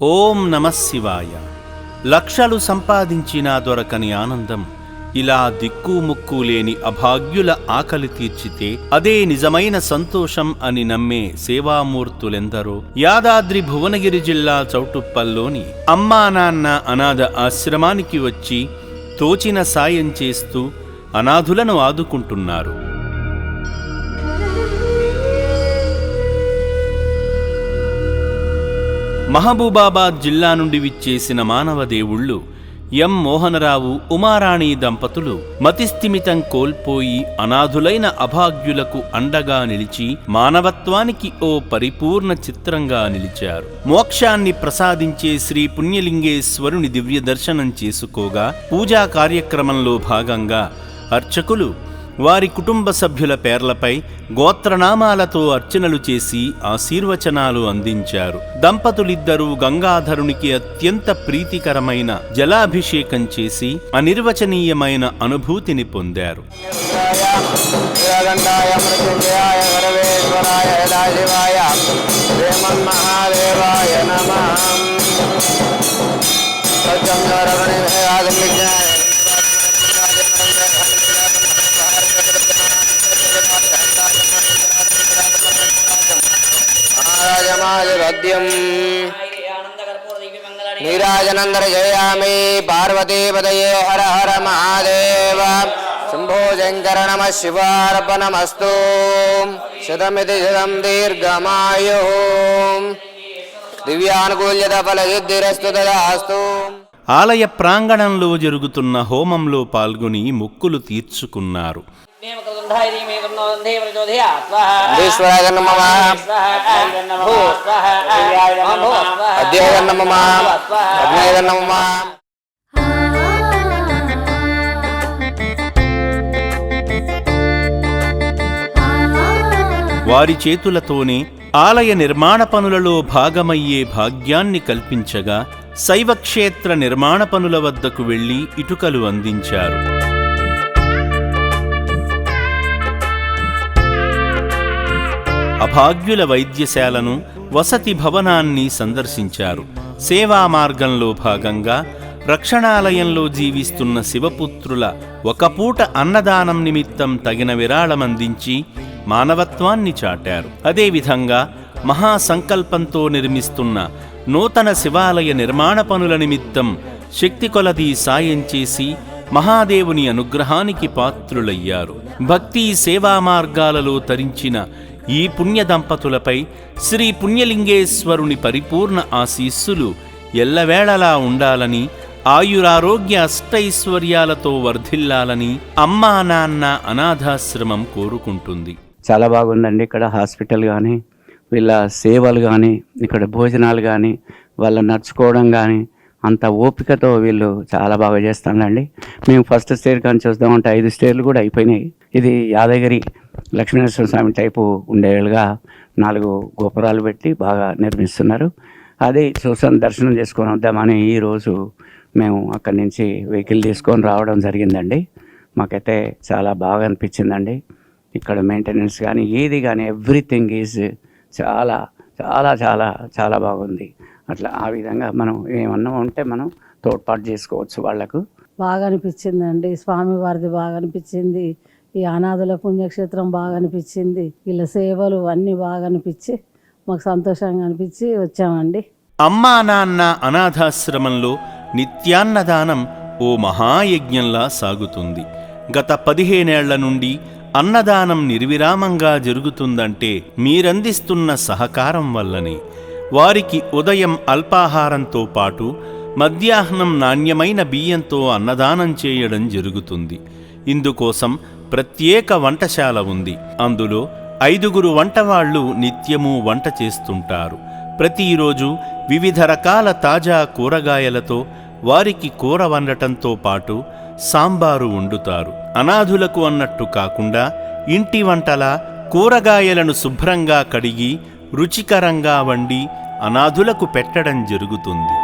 ఓం నమః శివాయ. లక్షలు సంపాదించినా దొరకని ఆనందం ఇలా దిక్కుముక్కు లేని అభాగ్యుల ఆకలి తీర్చితే అదే నిజమైన సంతోషం అని నమ్మే సేవామూర్తులెందరో. యాదాద్రి భువనగిరి జిల్లా చౌటుప్పల్లోని అమ్మా నాన్న అనాథ ఆశ్రమానికి వచ్చి తోచిన సాయం చేస్తూ అనాథులను ఆదుకుంటున్నారు. మహబూబాబాద్ జిల్లా నుండి విచ్చేసిన మానవదేవుళ్ళు ఎం మోహనరావు, ఉమారాణి దంపతులు మతిస్థిమితం కోల్పోయి అనాథులైన అభాగ్యులకు అండగా నిలిచి మానవత్వానికి ఓ పరిపూర్ణ చిత్రంగా నిలిచారు. మోక్షాన్ని ప్రసాదించే శ్రీ పుణ్యలింగేశ్వరుని దివ్య దర్శనం చేసుకోగా పూజా కార్యక్రమంలో భాగంగా అర్చకులు వారి కుటుంబ సభ్యుల పేర్లపై గోత్రనామాలతో అర్చనలు చేసి ఆశీర్వచనాలు అందించారు. దంపతులిద్దరూ గంగాధరునికి అత్యంత ప్రీతికరమైన జలాభిషేకం చేసి అనిర్వచనీయమైన అనుభూతిని పొందారు. నీరాజనందర జయామి పార్వతీపదయే హర హర మహాదేవ శంభో శంకర నమ శివార్పణమస్తు శతమితి శతం దీర్ఘమాయు దివ్యానుకూల్యత ఫలసిద్ధిరస్తు తదాస్తు. ఆలయ ప్రాంగణంలో జరుగుతున్న హోమంలో పాల్గొని మొక్కులు తీర్చుకున్నారు. వారి చేతులతోనే ఆలయ నిర్మాణ పనులలో భాగమయ్యే భాగ్యాన్ని కల్పించగా శైవక్షేత్ర నిర్మాణ పనుల వద్దకు వెళ్లి ఇటుకలు అందించారు. అభాగ్యుల వైద్యశాలను, వసతి భవనాన్ని సందర్శించారు. సేవా మార్గంలో భాగంగా రక్షణాలయంలో జీవిస్తున్న శివపుత్రుల ఒకపూట అన్నదానం నిమిత్తం తగిన విరాళమందించి మానవత్వాన్ని చాటారు. అదేవిధంగా మహాసంకల్పంతో నిర్మిస్తున్న నూతన శివాలయ నిర్మాణ పనుల నిమిత్తం శక్తి కొలది సాయం చేసి మహాదేవుని అనుగ్రహానికి పాత్రులయ్యారు. భక్తి సేవా మార్గాలలో తరించిన ఈ పుణ్య దంపతులపై శ్రీ పుణ్యలింగేశ్వరుని పరిపూర్ణ ఆశీస్సులు ఎల్లవేళలా ఉండాలని, ఆయురారోగ్య అష్టైశ్వర్యాలతో వర్ధిల్లాలని అమ్మా నాన్న అనాథాశ్రమం కోరుకుంటుంది. చాలా బాగుందండి. ఇక్కడ హాస్పిటల్ కానీ, వీళ్ళ సేవలు కానీ, ఇక్కడ భోజనాలు కానీ, వాళ్ళ నడుచుకోవడం కానీ అంత ఓపికతో వీళ్ళు చాలా బాగా చేస్తానండి. మేము ఫస్ట్ స్టేర్ కానీ చూద్దామంటే 5 స్టేర్లు కూడా అయిపోయినాయి. ఇది యాదగిరి లక్ష్మీనరసింహ స్వామి టైపు ఉండేలుగా 4 గోపురాలు పెట్టి బాగా నిర్మిస్తున్నారు. అది చూసాను, దర్శనం చేసుకొని వద్దామని ఈరోజు మేము అక్కడి నుంచి వెహికల్ తీసుకొని రావడం జరిగిందండి. మాకైతే చాలా బాగా అనిపించిందండి. ఇక్కడ మెయింటెనెన్స్ కానీ ఏది కానీ ఎవ్రీథింగ్ ఈజ్ చాలా చాలా చాలా చాలా బాగుంది. అట్లా ఆ విధంగా మనం ఏమన్నా ఉంటే మనం తోడ్పాటు చేసుకోవచ్చు. వాళ్లకు బాగా అనిపించిందండి. స్వామివారిది బాగా అనిపించింది. ఈ అనాథుల పుణ్యక్షేత్రం బాగా అనిపించింది. వీళ్ళ సేవలు అన్నీ బాగా అనిపించి మాకు సంతోషంగా అనిపించి వచ్చామండి. అమ్మా నాన్న అనాథాశ్రమంలో నిత్యాన్నదానం ఓ మహాయజ్ఞంలా సాగుతుంది. గత 15 ఏళ్ల నుండి అన్నదానం నిర్విరామంగా జరుగుతుందంటే మీరందిస్తున్న సహకారం వల్లనే. వారికి ఉదయం అల్పాహారంతో పాటు మధ్యాహ్నం నాణ్యమైన బియ్యంతో అన్నదానం చేయడం జరుగుతుంది. ఇందుకోసం ప్రత్యేక వంటశాల ఉంది. అందులో 5 వంటవాళ్లు నిత్యము వంట చేస్తుంటారు. ప్రతిరోజు వివిధ రకాల తాజా కూరగాయలతో వారికి కూర వండటంతో పాటు సాంబారు వండుతారు. అనాథులకు అన్నట్టు కాకుండా ఇంటి వంటలా కూరగాయలను శుభ్రంగా కడిగి రుచికరంగా వండి అనాథులకు పెట్టడం జరుగుతుంది.